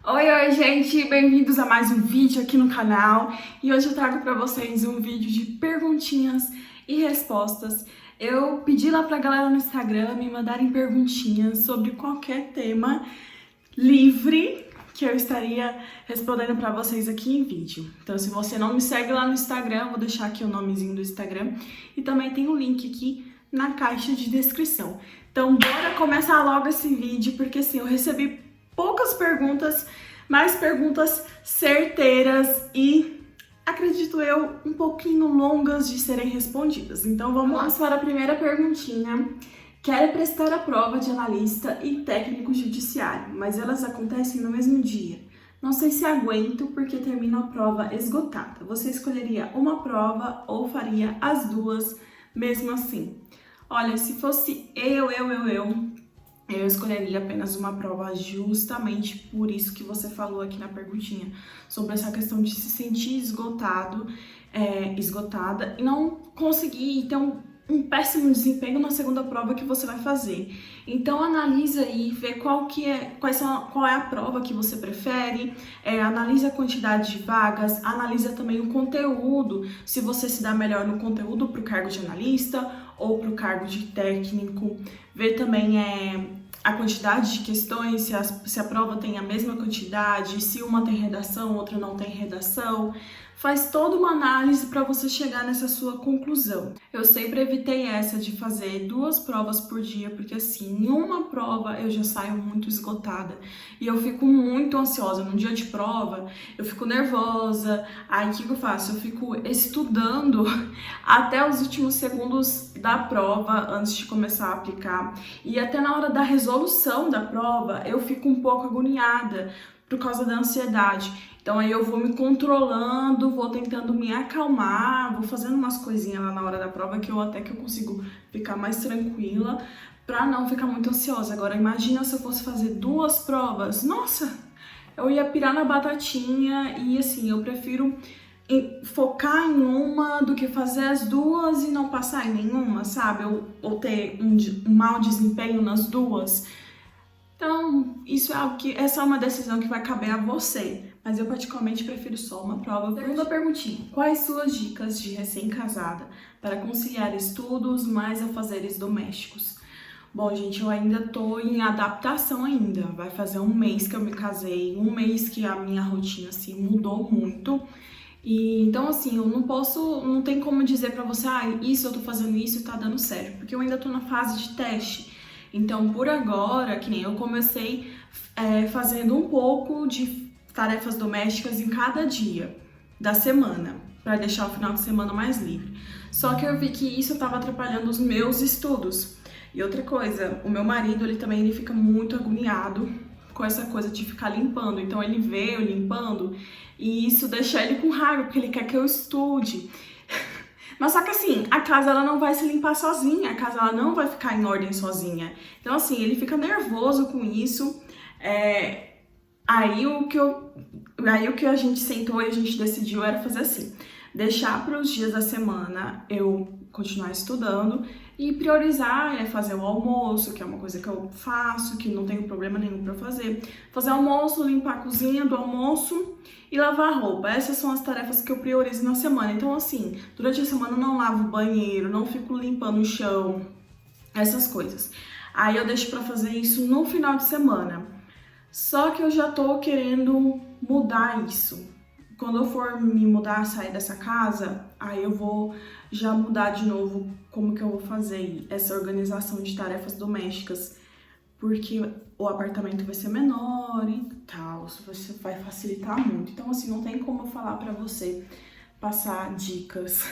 Oi, gente! Bem-vindos a mais um vídeo aqui no canal. E hoje eu trago para vocês um vídeo de perguntinhas e respostas. Eu pedi lá pra galera no Instagram me mandarem perguntinhas sobre qualquer tema livre que eu estaria respondendo para vocês aqui em vídeo. Então, se você não me segue lá no Instagram, eu vou deixar aqui o nomezinho do Instagram e também tem o link aqui na caixa de descrição. Então, bora começar logo esse vídeo, porque assim, eu recebi poucas perguntas, mas perguntas certeiras e, acredito eu, um pouquinho longas de serem respondidas. Então vamos para a primeira perguntinha. Quero prestar a prova de analista e técnico judiciário, mas elas acontecem no mesmo dia. Não sei se aguento porque termino a prova esgotada. Você escolheria uma prova ou faria as duas mesmo assim? Olha, se fosse eu escolheria apenas uma prova justamente por isso que você falou aqui na perguntinha, sobre essa questão de se sentir esgotada e não conseguir ter um péssimo desempenho na segunda prova que você vai fazer. Então analisa aí, vê qual é a prova que você prefere, analisa a quantidade de vagas, analisa também o conteúdo, se você se dá melhor no conteúdo para o cargo de analista ou para o cargo de técnico, vê também a quantidade de questões, se a prova tem a mesma quantidade, se uma tem redação, outra não tem redação. Faz toda uma análise para você chegar nessa sua conclusão. Eu sempre evitei essa de fazer 2 provas por dia, porque assim, em uma prova eu já saio muito esgotada e eu fico muito ansiosa. No dia de prova, eu fico nervosa, aí o que eu faço? Eu fico estudando até os últimos segundos da prova antes de começar a aplicar, e até na hora da resolução da prova eu fico um pouco agoniada por causa da ansiedade. Então aí eu vou me controlando, vou tentando me acalmar, vou fazendo umas coisinhas lá na hora da prova que eu consigo ficar mais tranquila pra não ficar muito ansiosa. Agora imagina se eu fosse fazer 2 provas, nossa, eu ia pirar na batatinha. E assim, eu prefiro focar em uma do que fazer as 2 e não passar em nenhuma, sabe? Ou ter um mau desempenho nas 2. Então, essa é uma decisão que vai caber a você, mas eu particularmente prefiro só uma prova. Segunda perguntinha: quais suas dicas de recém-casada para conciliar estudos mais afazeres domésticos? Bom, gente, eu ainda tô em adaptação ainda. Vai fazer um mês que eu me casei, um mês que a minha rotina assim mudou muito. E então assim, não tem como dizer pra você, isso eu tô fazendo isso e tá dando certo, porque eu ainda tô na fase de teste. Então, por agora, que nem eu comecei fazendo um pouco de tarefas domésticas em cada dia da semana, para deixar o final de semana mais livre. Só que eu vi que isso estava atrapalhando os meus estudos. E outra coisa, o meu marido, ele fica muito agoniado com essa coisa de ficar limpando. Então, ele vê eu limpando e isso deixa ele com raiva, porque ele quer que eu estude. Mas só que assim, a casa ela não vai se limpar sozinha, a casa ela não vai ficar em ordem sozinha. Então assim, ele fica nervoso com isso. Aí o que a gente sentou e a gente decidiu era fazer assim: deixar para os dias da semana eu continuar estudando e priorizar fazer o almoço, que é uma coisa que eu faço, que não tenho problema nenhum para fazer. Fazer almoço, limpar a cozinha do almoço e lavar a roupa. Essas são as tarefas que eu priorizo na semana. Então assim, durante a semana eu não lavo o banheiro, não fico limpando o chão, essas coisas. Aí eu deixo para fazer isso no final de semana. Só que eu já tô querendo mudar isso. Quando eu for me mudar, sair dessa casa, aí eu vou já mudar de novo como que eu vou fazer essa organização de tarefas domésticas, porque o apartamento vai ser menor e tal, isso vai facilitar muito. Então assim, não tem como eu falar pra você, passar dicas.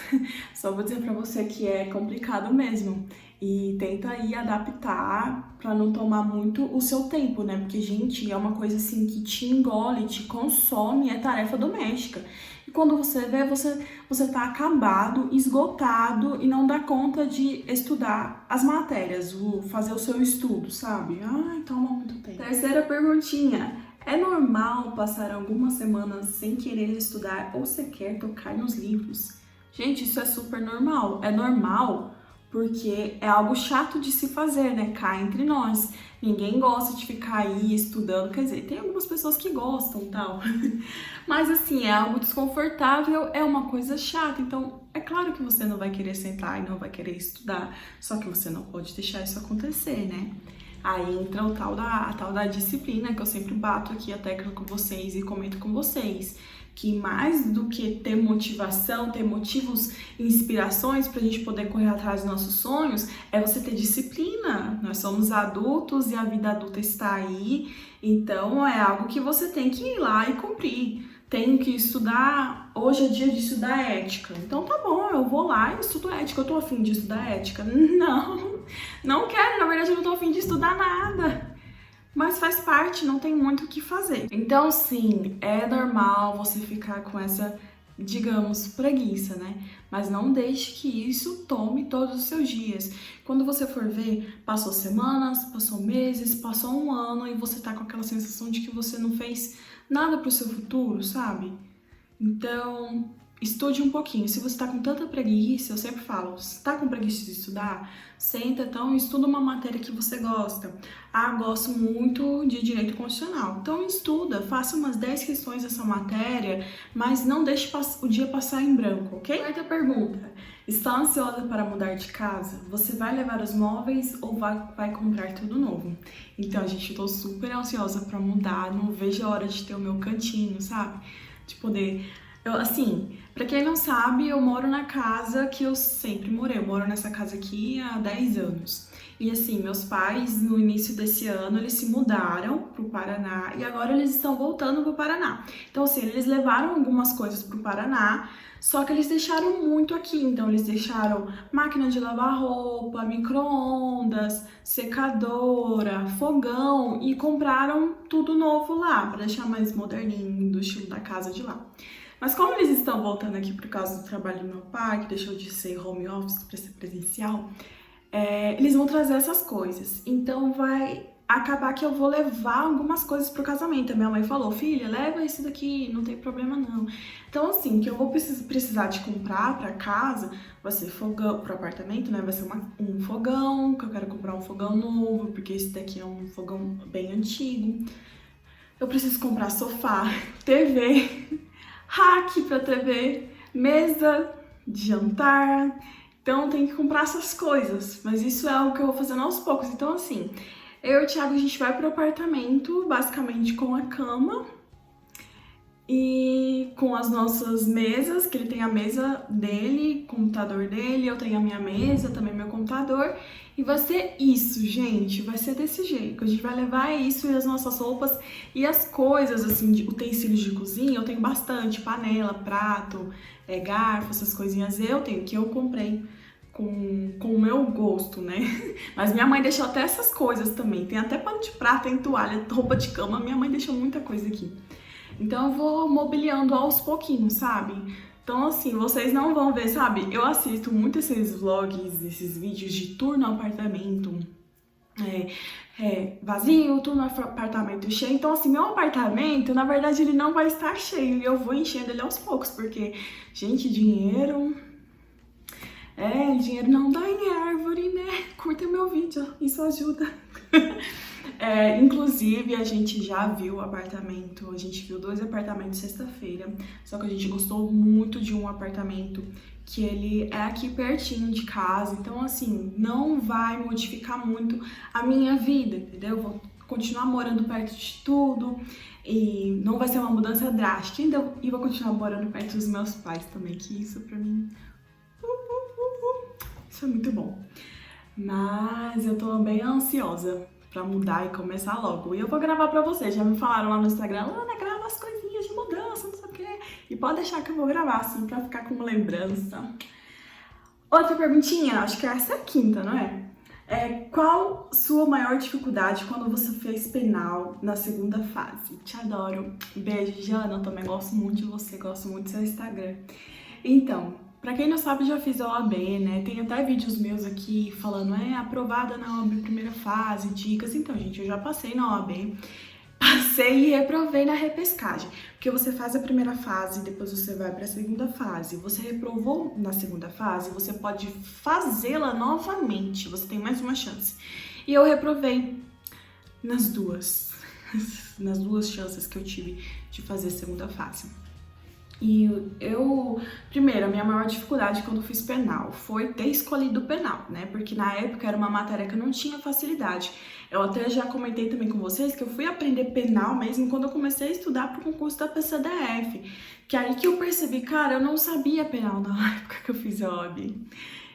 Só vou dizer pra você que é complicado mesmo. E tenta aí adaptar pra não tomar muito o seu tempo, né? Porque, gente, é uma coisa assim que te engole, te consome, é tarefa doméstica. E quando você vê, você tá acabado, esgotado e não dá conta de estudar as matérias, fazer o seu estudo, sabe? Ai, toma muito tempo. Terceira perguntinha: é normal passar algumas semanas sem querer estudar ou sequer tocar nos livros? Gente, isso é super normal. É normal porque é algo chato de se fazer, né? Cá entre nós. Ninguém gosta de ficar aí estudando, quer dizer, tem algumas pessoas que gostam e tal, mas assim, é algo desconfortável, é uma coisa chata, então é claro que você não vai querer sentar e não vai querer estudar, só que você não pode deixar isso acontecer, né? Aí entra a tal da disciplina, que eu sempre bato aqui a tecla com vocês e comento com vocês, que mais do que ter motivação, ter motivos e inspirações pra gente poder correr atrás dos nossos sonhos, é você ter disciplina. Nós somos adultos e a vida adulta está aí, então é algo que você tem que ir lá e cumprir. Tenho que estudar, hoje é dia de estudar ética, então tá bom, eu vou lá e estudo ética, eu tô afim de estudar ética. Não quero, na verdade eu não tô afim de estudar nada. Mas faz parte, não tem muito o que fazer. Então, sim, é normal você ficar com essa, digamos, preguiça, né? Mas não deixe que isso tome todos os seus dias. Quando você for ver, passou semanas, passou meses, passou um ano e você tá com aquela sensação de que você não fez nada pro seu futuro, sabe? Então, estude um pouquinho. Se você tá com tanta preguiça, eu sempre falo, se tá com preguiça de estudar, senta então e estuda uma matéria que você gosta. Ah, gosto muito de direito constitucional. Então estuda, faça umas 10 questões dessa matéria, mas não deixe o dia passar em branco, ok? Quarta pergunta. Está ansiosa para mudar de casa? Você vai levar os móveis ou vai comprar tudo novo? Então, gente, eu tô super ansiosa para mudar, não vejo a hora de ter o meu cantinho, sabe? De poder... assim, pra quem não sabe, eu moro na casa que eu sempre morei. Eu moro nessa casa aqui há 10 anos. E assim, meus pais, no início desse ano, eles se mudaram pro Paraná e agora eles estão voltando pro Paraná. Então, assim, eles levaram algumas coisas pro Paraná, só que eles deixaram muito aqui. Então, eles deixaram máquina de lavar roupa, micro-ondas, secadora, fogão e compraram tudo novo lá, pra deixar mais moderninho, do estilo da casa de lá. Mas como eles estão voltando aqui por causa do trabalho do meu pai, que deixou de ser home office para ser presencial, eles vão trazer essas coisas. Então vai acabar que eu vou levar algumas coisas pro casamento. A minha mãe falou, filha, leva isso daqui, não tem problema não. Então assim, o que eu vou precisar de comprar pra casa vai ser fogão, pro apartamento, né? Vai ser um fogão, que eu quero comprar um fogão novo, porque esse daqui é um fogão bem antigo. Eu preciso comprar sofá, TV... rack pra TV, mesa de jantar, então tem que comprar essas coisas, mas isso é algo que eu vou fazendo aos poucos. Então assim, eu e o Thiago a gente vai pro apartamento basicamente com a cama e com as nossas mesas, que ele tem a mesa dele, computador dele, eu tenho a minha mesa, também meu computador, e vai ser isso, gente, vai ser desse jeito. A gente vai levar isso e as nossas roupas e as coisas, assim, de utensílios de cozinha, eu tenho bastante, panela, prato, garfo, essas coisinhas eu tenho, que eu comprei com o meu gosto, né? Mas minha mãe deixou até essas coisas também, tem até pano de prato, tem toalha, roupa de cama, minha mãe deixou muita coisa aqui. Então eu vou mobiliando aos pouquinhos, sabe? Então assim, vocês não vão ver, sabe? Eu assisto muito esses vlogs, esses vídeos de tour no apartamento vazio, tour no apartamento cheio. Então assim, meu apartamento, na verdade, ele não vai estar cheio e eu vou enchendo ele aos poucos, porque, gente, dinheiro não dá em árvore, né? Curta meu vídeo, isso ajuda. Inclusive, a gente já viu o apartamento, a gente viu 2 apartamentos sexta-feira, só que a gente gostou muito de um apartamento que ele é aqui pertinho de casa, então assim, não vai modificar muito a minha vida, entendeu? Eu vou continuar morando perto de tudo e não vai ser uma mudança drástica, e vou continuar morando perto dos meus pais também, que isso pra mim, isso é muito bom. Mas eu tô bem ansiosa pra mudar e começar logo. E eu vou gravar pra vocês. Já me falaram lá no Instagram, Ana, grava as coisinhas de mudança, não sei o quê. E pode deixar que eu vou gravar, assim, pra ficar como lembrança. Outra perguntinha, acho que essa é a quinta, não é? Qual sua maior dificuldade quando você fez penal na segunda fase? Te adoro. Beijo, Jana. Eu também gosto muito de você, gosto muito do seu Instagram. Então, pra quem não sabe, já fiz a OAB, né? Tem até vídeos meus aqui falando, aprovada na OAB primeira fase, dicas. Então, gente, eu já passei na OAB. Passei e reprovei na repescagem, porque você faz a primeira fase, depois você vai para a segunda fase. Você reprovou na segunda fase, você pode fazê-la novamente, você tem mais uma chance. E eu reprovei nas duas, nas duas chances que eu tive de fazer a segunda fase. E primeiro, a minha maior dificuldade quando fiz penal foi ter escolhido penal, né? Porque na época era uma matéria que eu não tinha facilidade. Eu até já comentei também com vocês que eu fui aprender penal mesmo quando eu comecei a estudar para o concurso da PCDF. Que aí que eu percebi, cara, eu não sabia penal na época que eu fiz a OAB.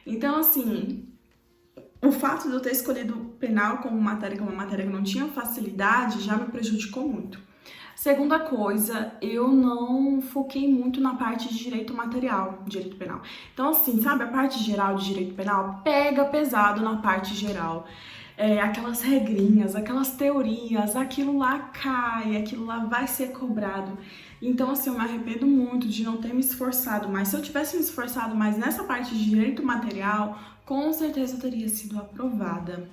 Então, assim, o fato de eu ter escolhido penal como matéria, que é uma matéria que eu não tinha facilidade, já me prejudicou muito. Segunda coisa, eu não foquei muito na parte de direito material, direito penal. Então, assim, sabe, a parte geral de direito penal pega pesado na parte geral. Aquelas regrinhas, aquelas teorias, aquilo lá cai, aquilo lá vai ser cobrado. Então, assim, eu me arrependo muito de não ter me esforçado mais. Se eu tivesse me esforçado mais nessa parte de direito material, com certeza eu teria sido aprovada.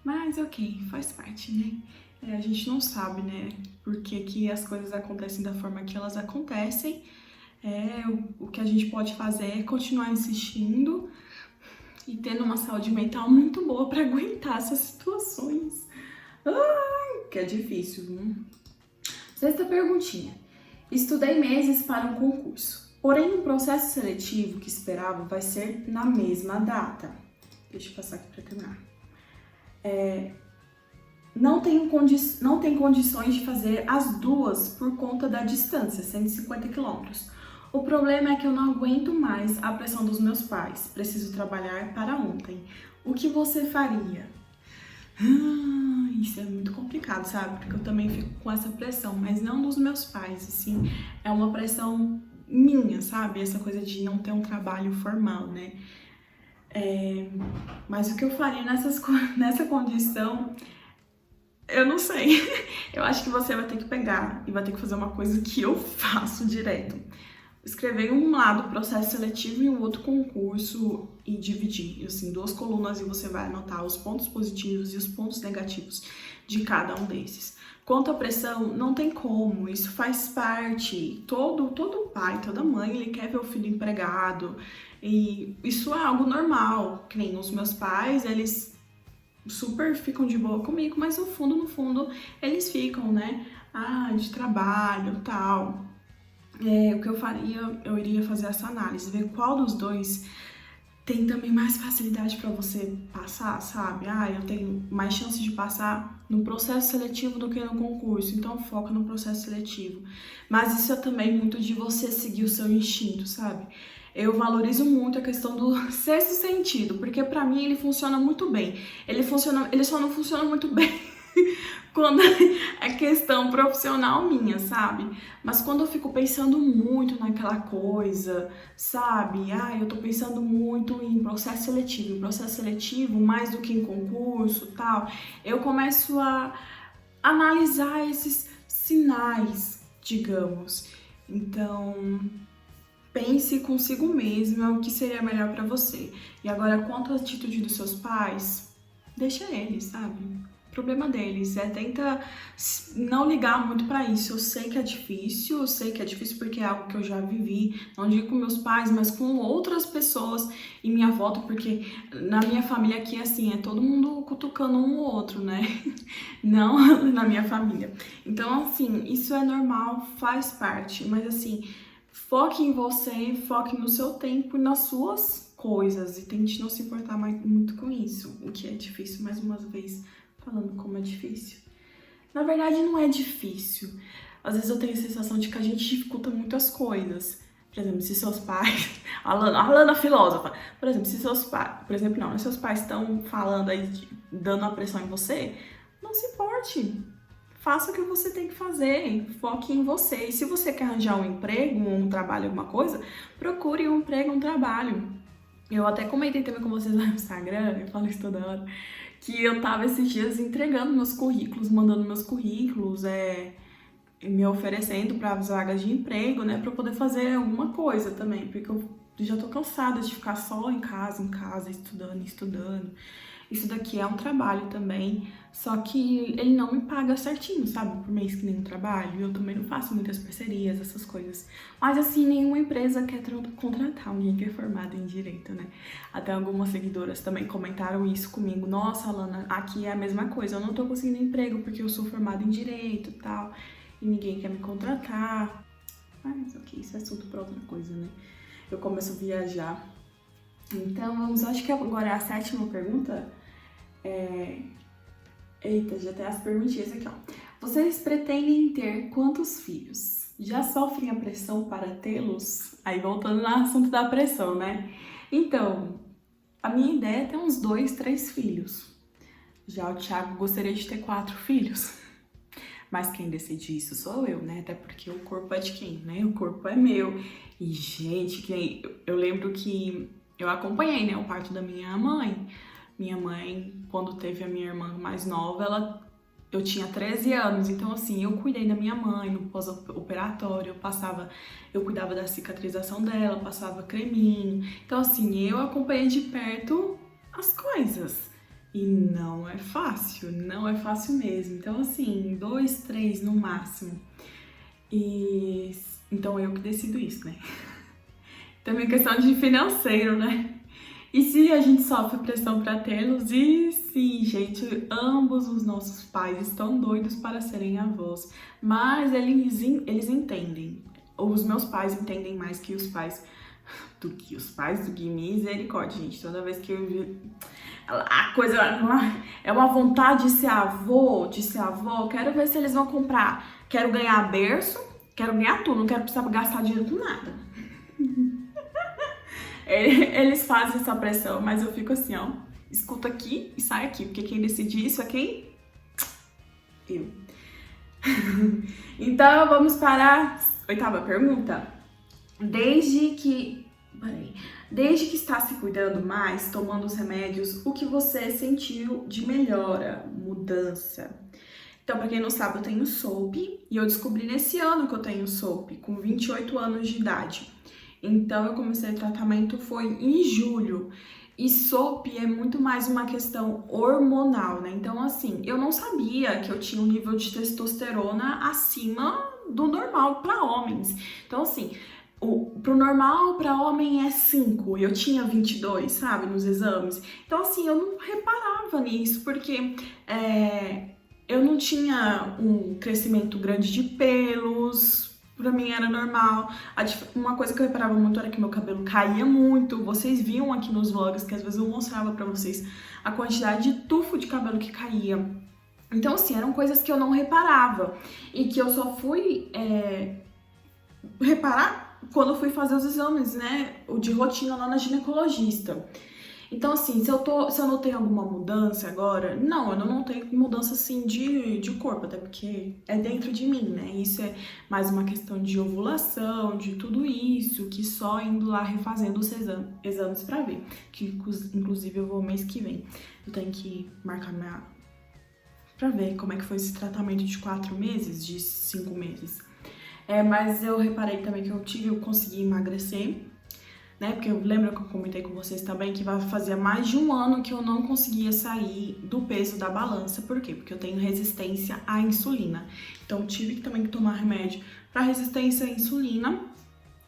Mas, ok, faz parte, né? A gente não sabe, né, por que as coisas acontecem da forma que elas acontecem. O que a gente pode fazer é continuar insistindo e tendo uma saúde mental muito boa para aguentar essas situações. Que é difícil, viu? Sexta perguntinha. Estudei meses para um concurso, porém o processo seletivo que esperava vai ser na mesma data. Deixa eu passar aqui para terminar. Não tem condições de fazer as duas por conta da distância, 150 quilômetros. O problema é que eu não aguento mais a pressão dos meus pais. Preciso trabalhar para ontem. O que você faria? Isso é muito complicado, sabe? Porque eu também fico com essa pressão, mas não dos meus pais, assim. É uma pressão minha, sabe? Essa coisa de não ter um trabalho formal, né? Mas o que eu faria nessa condição... Eu não sei. Eu acho que você vai ter que pegar e vai ter que fazer uma coisa que eu faço direto. Escrever um lado processo seletivo e o outro concurso e dividir, assim, 2 colunas e você vai anotar os pontos positivos e os pontos negativos de cada um desses. Quanto à pressão, não tem como, isso faz parte. Todo pai, toda mãe, ele quer ver o filho empregado e isso é algo normal. Que nem os meus pais, eles super ficam de boa comigo, mas no fundo, eles ficam, né? De trabalho, tal. O que eu faria, eu iria fazer essa análise, ver qual dos dois tem também mais facilidade para você passar, sabe? Eu tenho mais chance de passar no processo seletivo do que no concurso, então foca no processo seletivo. Mas isso é também muito de você seguir o seu instinto, sabe? Eu valorizo muito a questão do sexto sentido, porque pra mim ele funciona muito bem. Ele só não funciona muito bem quando é questão profissional minha, sabe? Mas quando eu fico pensando muito naquela coisa, sabe? Eu tô pensando muito em processo seletivo mais do que em concurso, tal. Eu começo a analisar esses sinais, digamos. Então, pense consigo mesma o que seria melhor pra você. E agora, quanto à atitude dos seus pais, deixa eles, sabe? O problema deles tenta não ligar muito pra isso. Eu sei que é difícil, porque é algo que eu já vivi, não digo com meus pais, mas com outras pessoas em minha volta, porque na minha família aqui, assim, é todo mundo cutucando um ou outro, né? Não na minha família. Então, assim, isso é normal, faz parte, mas assim, foque em você, foque no seu tempo e nas suas coisas e tente não se importar muito com isso, o que é difícil, mais uma vez, falando como é difícil. Na verdade, não é difícil. Às vezes eu tenho a sensação de que a gente dificulta muito as coisas. Por exemplo, se seus pais... A Lana filósofa. Por exemplo, se seus pais... Por exemplo, não. Se seus pais estão falando aí, dando a pressão em você, não se importe. Faça o que você tem que fazer. Foque em você. E se você quer arranjar um emprego, um trabalho, alguma coisa, procure um emprego, um trabalho. Eu até comentei também com vocês lá no Instagram, eu falo isso toda hora, que eu tava esses dias entregando meus currículos, mandando meus currículos, me oferecendo para vagas de emprego, né, para eu poder fazer alguma coisa também, porque eu já tô cansada de ficar só em casa, estudando. Isso daqui é um trabalho também, só que ele não me paga certinho, sabe? Por mês que nem um trabalho. Eu também não faço muitas parcerias, essas coisas. Mas assim, nenhuma empresa quer contratar alguém que é formado em direito, né? Até algumas seguidoras também comentaram isso comigo. Nossa, Alana, aqui é a mesma coisa. Eu não tô conseguindo emprego porque eu sou formada em direito e tal. E ninguém quer me contratar. Mas ok, isso é assunto pra outra coisa, né? Eu começo a viajar. Então, acho que agora é a 7ª pergunta. Eita, já tem as perguntinhas aqui, ó. Vocês pretendem ter quantos filhos? Já sofrem a pressão para tê-los? Aí, voltando no assunto da pressão, né? Então, a minha ideia é ter uns 2, 3 filhos. Já o Thiago gostaria de ter 4 filhos. Mas quem decide isso sou eu, né? Até porque o corpo é de quem, né? O corpo é meu. E, gente, eu lembro que eu acompanhei, né, o parto da minha mãe. Minha mãe, quando teve a minha irmã mais nova, eu tinha 13 anos. Então, assim, eu cuidei da minha mãe no pós-operatório. Eu cuidava da cicatrização dela, passava creminho. Então, assim, eu acompanhei de perto as coisas. E não é fácil mesmo. Então, assim, 2, 3 no máximo. E então eu que decido isso, né? Também questão de financeiro, né? E se a gente sofre pressão para tê-los? E sim, gente, ambos os nossos pais estão doidos para serem avós. Mas eles entendem. Os meus pais entendem mais que os pais do Gui. Misericórdia, gente. Toda vez que eu vi a coisa é uma vontade de ser avô, quero ver se eles vão comprar. Quero ganhar berço, quero ganhar tudo, não quero precisar gastar dinheiro com nada. Eles fazem essa pressão, mas eu fico assim, ó, escuta aqui e sai aqui, porque quem decide isso é quem? Eu. Então, vamos para a 8ª pergunta. Desde que está se cuidando mais, tomando os remédios, o que você sentiu de melhora, mudança? Então, pra quem não sabe, eu tenho SOP e eu descobri nesse ano que eu tenho SOP, com 28 anos de idade. Então, eu comecei o tratamento foi em julho. E SOP é muito mais uma questão hormonal, né? Então, assim, eu não sabia que eu tinha um nível de testosterona acima do normal para homens. Então, assim, pro normal para homem é 5 e eu tinha 22, sabe, nos exames. Então, assim, eu não reparava nisso, porque eu não tinha um crescimento grande de pelos. Pra mim era normal. Uma coisa que eu reparava muito era que meu cabelo caía muito. Vocês viam aqui nos vlogs que às vezes eu mostrava pra vocês a quantidade de tufo de cabelo que caía. Então, assim, eram coisas que eu não reparava. E que eu só fui reparar quando eu fui fazer os exames, né? O de rotina lá na ginecologista. Então, assim, se eu notei alguma mudança agora, não, eu não notei mudança, assim, de corpo, até porque é dentro de mim, né? Isso é mais uma questão de ovulação, de tudo isso, que só indo lá refazendo os exames pra ver. Que, inclusive, eu vou mês que vem. Eu tenho que marcar pra ver como é que foi esse tratamento de 4 meses, de 5 meses. Mas eu reparei também que eu consegui emagrecer, né? Porque eu lembro que eu comentei com vocês também que vai fazer mais de 1 ano que eu não conseguia sair do peso da balança. Por quê? Porque eu tenho resistência à insulina. Então eu tive também que tomar remédio para resistência à insulina.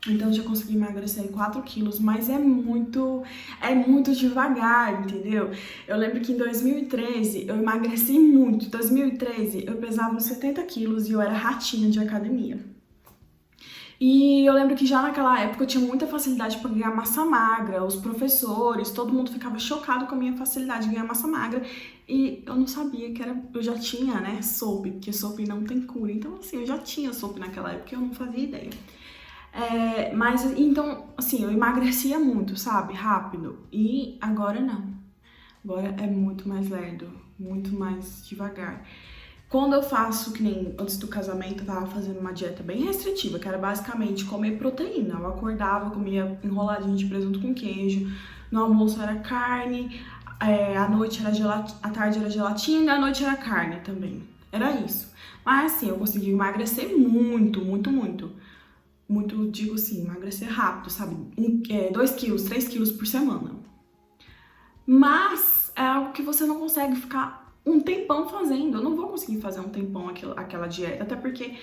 Então eu já consegui emagrecer 4 quilos, mas é muito devagar, entendeu? Eu lembro que em 2013 eu emagreci muito. Em 2013 eu pesava uns 70 quilos e eu era ratinha de academia. E eu lembro que já naquela época eu tinha muita facilidade para ganhar massa magra, os professores, todo mundo ficava chocado com a minha facilidade de ganhar massa magra. E eu não sabia que eu já tinha, né, SOP, porque SOP não tem cura. Então, assim, eu já tinha SOP naquela época e eu não fazia ideia. Mas, então, assim, eu emagrecia muito, sabe, rápido. E agora não. Agora é muito mais lerdo, muito mais devagar. Quando eu faço, que nem antes do casamento, eu tava fazendo uma dieta bem restritiva, que era basicamente comer proteína. Eu acordava, comia enroladinho de presunto com queijo, no almoço era carne, à noite era à tarde era gelatina e à noite era carne também. Era isso. Mas assim, eu consegui emagrecer muito, muito, muito. Muito, digo assim, emagrecer rápido, sabe? 2 quilos, 3 quilos por semana. Mas é algo que você não consegue ficar um tempão fazendo. Eu não vou conseguir fazer um tempão aquela dieta, até porque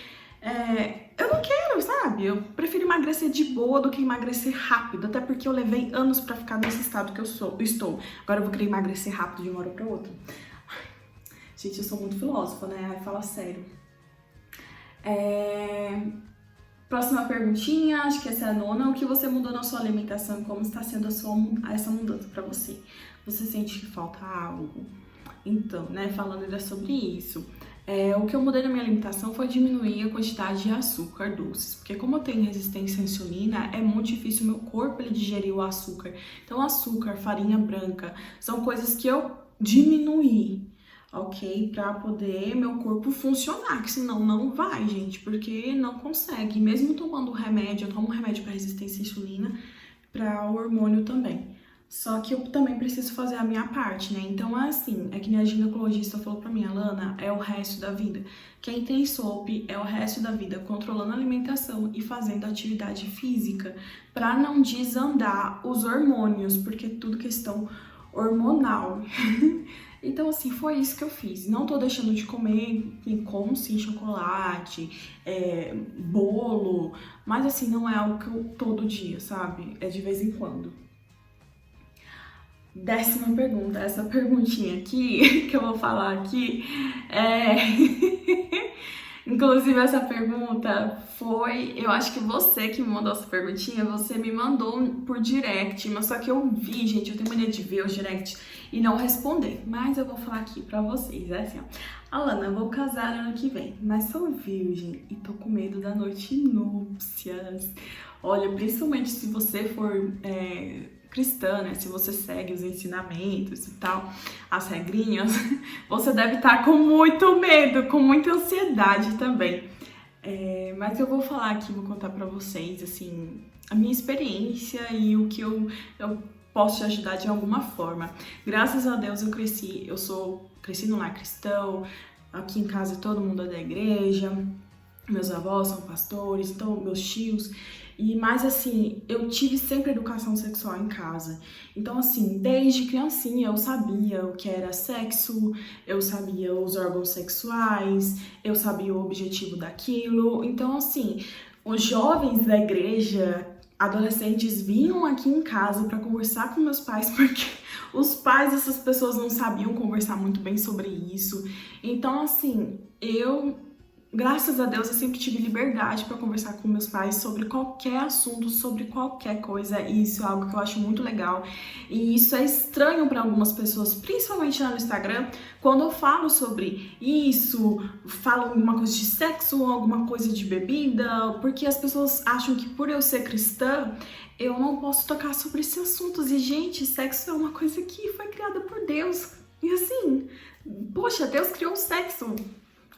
eu não quero, sabe? Eu prefiro emagrecer de boa do que emagrecer rápido, até porque eu levei anos pra ficar nesse estado que eu estou. Agora eu vou querer emagrecer rápido de uma hora pra outra. Gente, eu sou muito filósofa, né? Ai, fala sério. Próxima perguntinha, acho que essa é a nona. O que você mudou na sua alimentação e como está sendo essa mudança pra você? Você sente que falta algo? Então, né, falando ainda sobre isso, o que eu mudei na minha alimentação foi diminuir a quantidade de açúcar doces, porque como eu tenho resistência à insulina, é muito difícil o meu corpo ele digerir o açúcar. Então, açúcar, farinha branca, são coisas que eu diminuí, ok? Pra poder meu corpo funcionar, que senão não vai, gente, porque não consegue. Mesmo tomando remédio, eu tomo remédio para resistência à insulina, para o hormônio também. Só que eu também preciso fazer a minha parte, né? Então é assim, é que nem a ginecologista falou pra mim, Alana, é o resto da vida. Quem tem SOP é o resto da vida, controlando a alimentação e fazendo atividade física pra não desandar os hormônios, porque é tudo questão hormonal. Então, assim, foi isso que eu fiz. Não tô deixando de comer, como sim, chocolate, bolo, mas assim, não é algo que eu todo dia, sabe? É de vez em quando. 10ª pergunta, essa perguntinha aqui, que eu vou falar aqui, Inclusive, essa pergunta foi... Eu acho que você que me mandou essa perguntinha, você me mandou por direct, mas só que eu vi, gente, eu tenho mania de ver os directs e não responder. Mas eu vou falar aqui pra vocês, é assim, ó. Alana, eu vou casar ano que vem, mas sou virgem e tô com medo da noite núpcias. Olha, principalmente se você for... cristã, né? Se você segue os ensinamentos e tal, as regrinhas, você deve estar com muito medo, com muita ansiedade também. Mas eu vou falar aqui, vou contar pra vocês, assim, a minha experiência e o que eu posso te ajudar de alguma forma. Graças a Deus eu cresci no lar cristão, aqui em casa todo mundo é da igreja, meus avós são pastores, então meus tios... Mas assim, eu tive sempre educação sexual em casa. Então assim, desde criancinha eu sabia o que era sexo, eu sabia os órgãos sexuais, eu sabia o objetivo daquilo. Então assim, os jovens da igreja, adolescentes, vinham aqui em casa para conversar com meus pais, porque os pais dessas pessoas não sabiam conversar muito bem sobre isso. Então assim, graças a Deus, eu sempre tive liberdade para conversar com meus pais sobre qualquer assunto, sobre qualquer coisa, e isso é algo que eu acho muito legal. E isso é estranho para algumas pessoas, principalmente lá no Instagram, quando eu falo sobre isso, falo alguma coisa de sexo, alguma coisa de bebida, porque as pessoas acham que por eu ser cristã, eu não posso tocar sobre esses assuntos. E, gente, sexo é uma coisa que foi criada por Deus. E assim, poxa, Deus criou o sexo.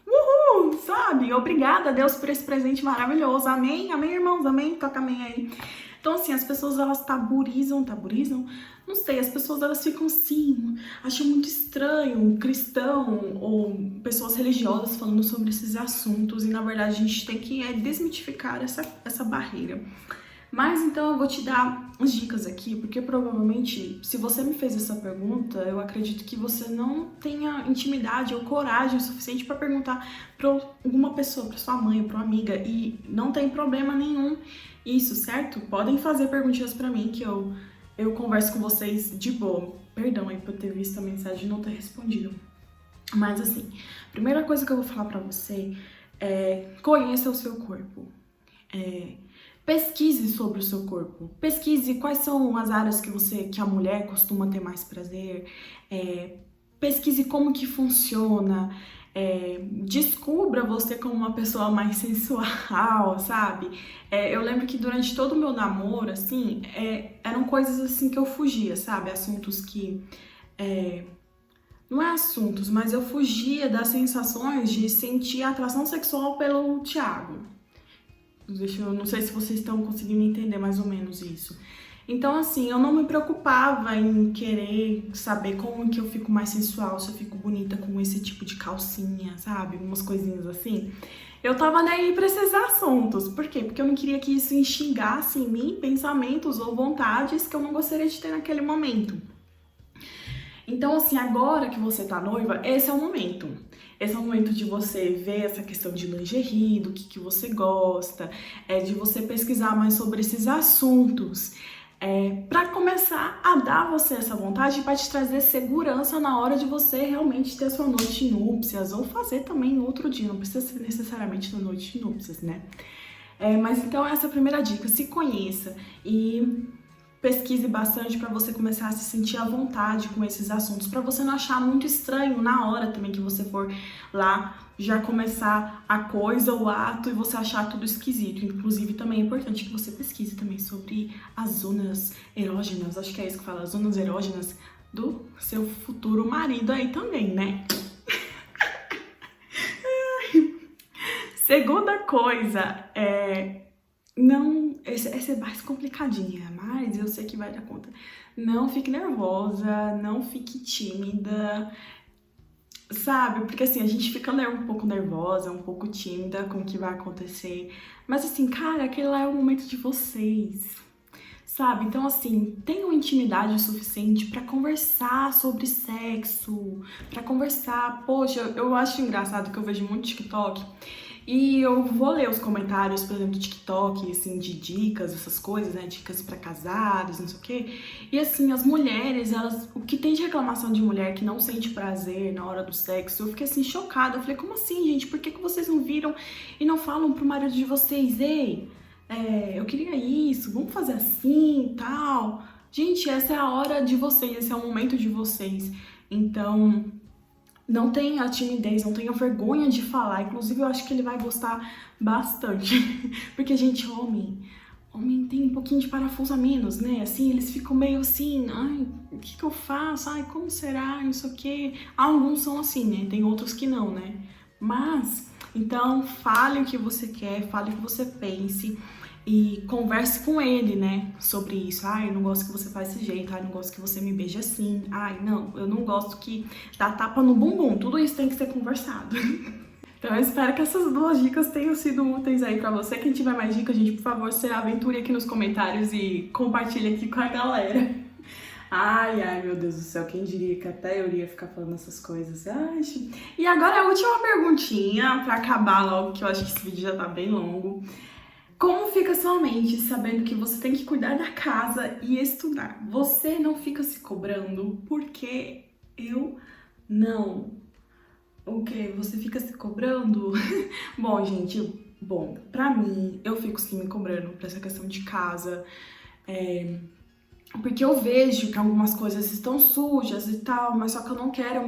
Uhul, sabe? Obrigada a Deus por esse presente maravilhoso. Amém? Amém, irmãos? Amém? Toca amém aí. Então, assim, as pessoas, elas taburizam? Não sei, as pessoas, elas ficam assim, acham muito estranho um cristão ou pessoas religiosas falando sobre esses assuntos. E, na verdade, a gente tem que desmitificar essa barreira. Mas então eu vou te dar as dicas aqui, porque provavelmente, se você me fez essa pergunta, eu acredito que você não tenha intimidade ou coragem suficiente para perguntar para alguma pessoa, para sua mãe, para uma amiga, e não tem problema nenhum isso, certo? Podem fazer perguntinhas para mim que eu converso com vocês de boa. Perdão aí por ter visto a mensagem e não ter respondido. Mas assim, primeira coisa que eu vou falar para você é: conheça o seu corpo. Pesquise sobre o seu corpo. Pesquise quais são as áreas que a mulher costuma ter mais prazer. Pesquise como que funciona. Descubra você como uma pessoa mais sensual, sabe? Eu lembro que durante todo o meu namoro, assim, eram coisas assim que eu fugia, sabe? Assuntos que... não é assuntos, mas eu fugia das sensações de sentir atração sexual pelo Thiago. Eu não sei se vocês estão conseguindo entender mais ou menos isso. Então, assim, eu não me preocupava em querer saber como que eu fico mais sensual, se eu fico bonita com esse tipo de calcinha, sabe? Umas coisinhas assim. Eu tava nem aí pra esses assuntos. Por quê? Porque eu não queria que isso instigasse em mim pensamentos ou vontades que eu não gostaria de ter naquele momento. Então, assim, agora que você tá noiva, esse é o momento. Esse é o momento de você ver essa questão de lingerie, do que você gosta, de você pesquisar mais sobre esses assuntos, para começar a dar você essa vontade para te trazer segurança na hora de você realmente ter a sua noite de núpcias, ou fazer também no outro dia, não precisa ser necessariamente na noite de núpcias, né? Mas então essa é a primeira dica, se conheça e pesquise bastante para você começar a se sentir à vontade com esses assuntos, para você não achar muito estranho na hora também que você for lá já começar a coisa, o ato, e você achar tudo esquisito. Inclusive também é importante que você pesquise também sobre as zonas erógenas, acho que é isso que fala, as zonas erógenas do seu futuro marido aí também, né? Segunda coisa, essa é mais complicadinha, mas eu sei que vai dar conta. Não fique nervosa, não fique tímida, sabe? Porque assim, a gente fica um pouco nervosa, um pouco tímida com o que vai acontecer. Mas assim, cara, aquele lá é o momento de vocês, sabe? Então assim, tenham intimidade o suficiente pra conversar sobre sexo, pra conversar. Poxa, eu acho engraçado que eu vejo muito TikTok. E eu vou ler os comentários, por exemplo, do TikTok, assim, de dicas, essas coisas, né? Dicas pra casados, não sei o quê. E assim, as mulheres, o que tem de reclamação de mulher que não sente prazer na hora do sexo, eu fiquei assim, chocada. Eu falei, como assim, gente? Por que vocês não viram e não falam pro marido de vocês? Ei, eu queria isso, vamos fazer assim e tal. Gente, essa é a hora de vocês, esse é o momento de vocês. Então, não tenha timidez, não tenha vergonha de falar. Inclusive, eu acho que ele vai gostar bastante. Porque, gente, homem tem um pouquinho de parafuso a menos, né? Assim, eles ficam meio assim, ai, o que eu faço? Ai, como será? Não sei o quê. Alguns são assim, né? Tem outros que não, né? Mas, então, fale o que você quer, fale o que você pense. E converse com ele, né, sobre isso. Ai, eu não gosto que você faz desse jeito. Ai, eu não gosto que você me beije assim. Ai, não, eu não gosto que dá tapa no bumbum. Tudo isso tem que ser conversado. Então eu espero que essas duas dicas tenham sido úteis aí pra você. Quem tiver mais dicas, gente, por favor, se aventure aqui nos comentários e compartilhe aqui com a galera. Ai, meu Deus do céu, quem diria que até eu iria ficar falando essas coisas. Ai, e agora a última perguntinha pra acabar logo, que eu acho que esse vídeo já tá bem longo. Como fica sua mente sabendo que você tem que cuidar da casa e estudar? Você não fica se cobrando? Porque eu não. O quê? Você fica se cobrando? Bom, gente, pra mim, eu fico sim me cobrando pra essa questão de casa. Porque eu vejo que algumas coisas estão sujas e tal, mas só que eu não quero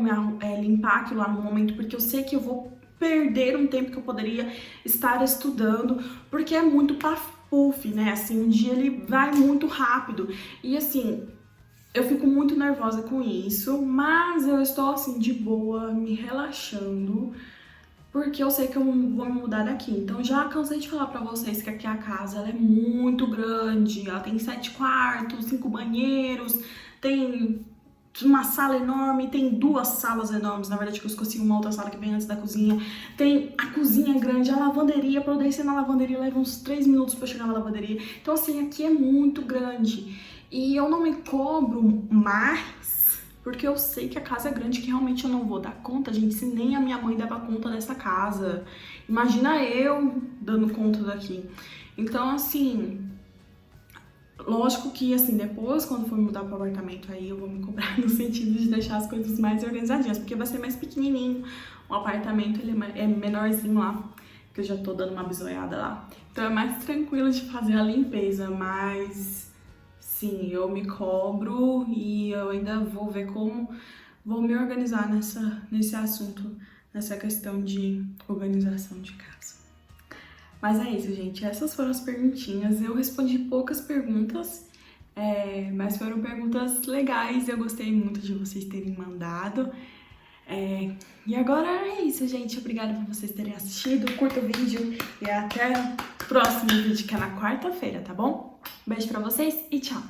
limpar aquilo lá no momento, porque eu sei que eu vou perder um tempo que eu poderia estar estudando, porque é muito paf-puf, né? Assim, um dia ele vai muito rápido. E assim, eu fico muito nervosa com isso, mas eu estou assim, de boa, me relaxando, porque eu sei que eu vou me mudar daqui. Então já cansei de falar pra vocês que aqui a casa ela é muito grande, ela tem 7 quartos, 5 banheiros, tem uma sala enorme, tem 2 salas enormes, na verdade que eu escolhi uma outra sala que vem antes da cozinha, tem a cozinha grande, a lavanderia, pra eu descer na lavanderia leva uns 3 minutos pra chegar na lavanderia, então assim, aqui é muito grande, e eu não me cobro mais, porque eu sei que a casa é grande, que realmente eu não vou dar conta, gente, se nem a minha mãe dava conta dessa casa, imagina eu dando conta daqui, então assim... Lógico que, assim, depois, quando for mudar pro apartamento, aí eu vou me cobrar no sentido de deixar as coisas mais organizadinhas, porque vai ser mais pequenininho. O apartamento, ele é menorzinho lá, que eu já tô dando uma bisoiada lá. Então é mais tranquilo de fazer a limpeza, mas, sim, eu me cobro e eu ainda vou ver como vou me organizar nesse assunto, nessa questão de organização de casa. Mas é isso, gente. Essas foram as perguntinhas. Eu respondi poucas perguntas, mas foram perguntas legais. Eu gostei muito de vocês terem mandado. E agora é isso, gente. Obrigada por vocês terem assistido. Curta o vídeo e até o próximo vídeo, que é na quarta-feira, tá bom? Beijo pra vocês e tchau!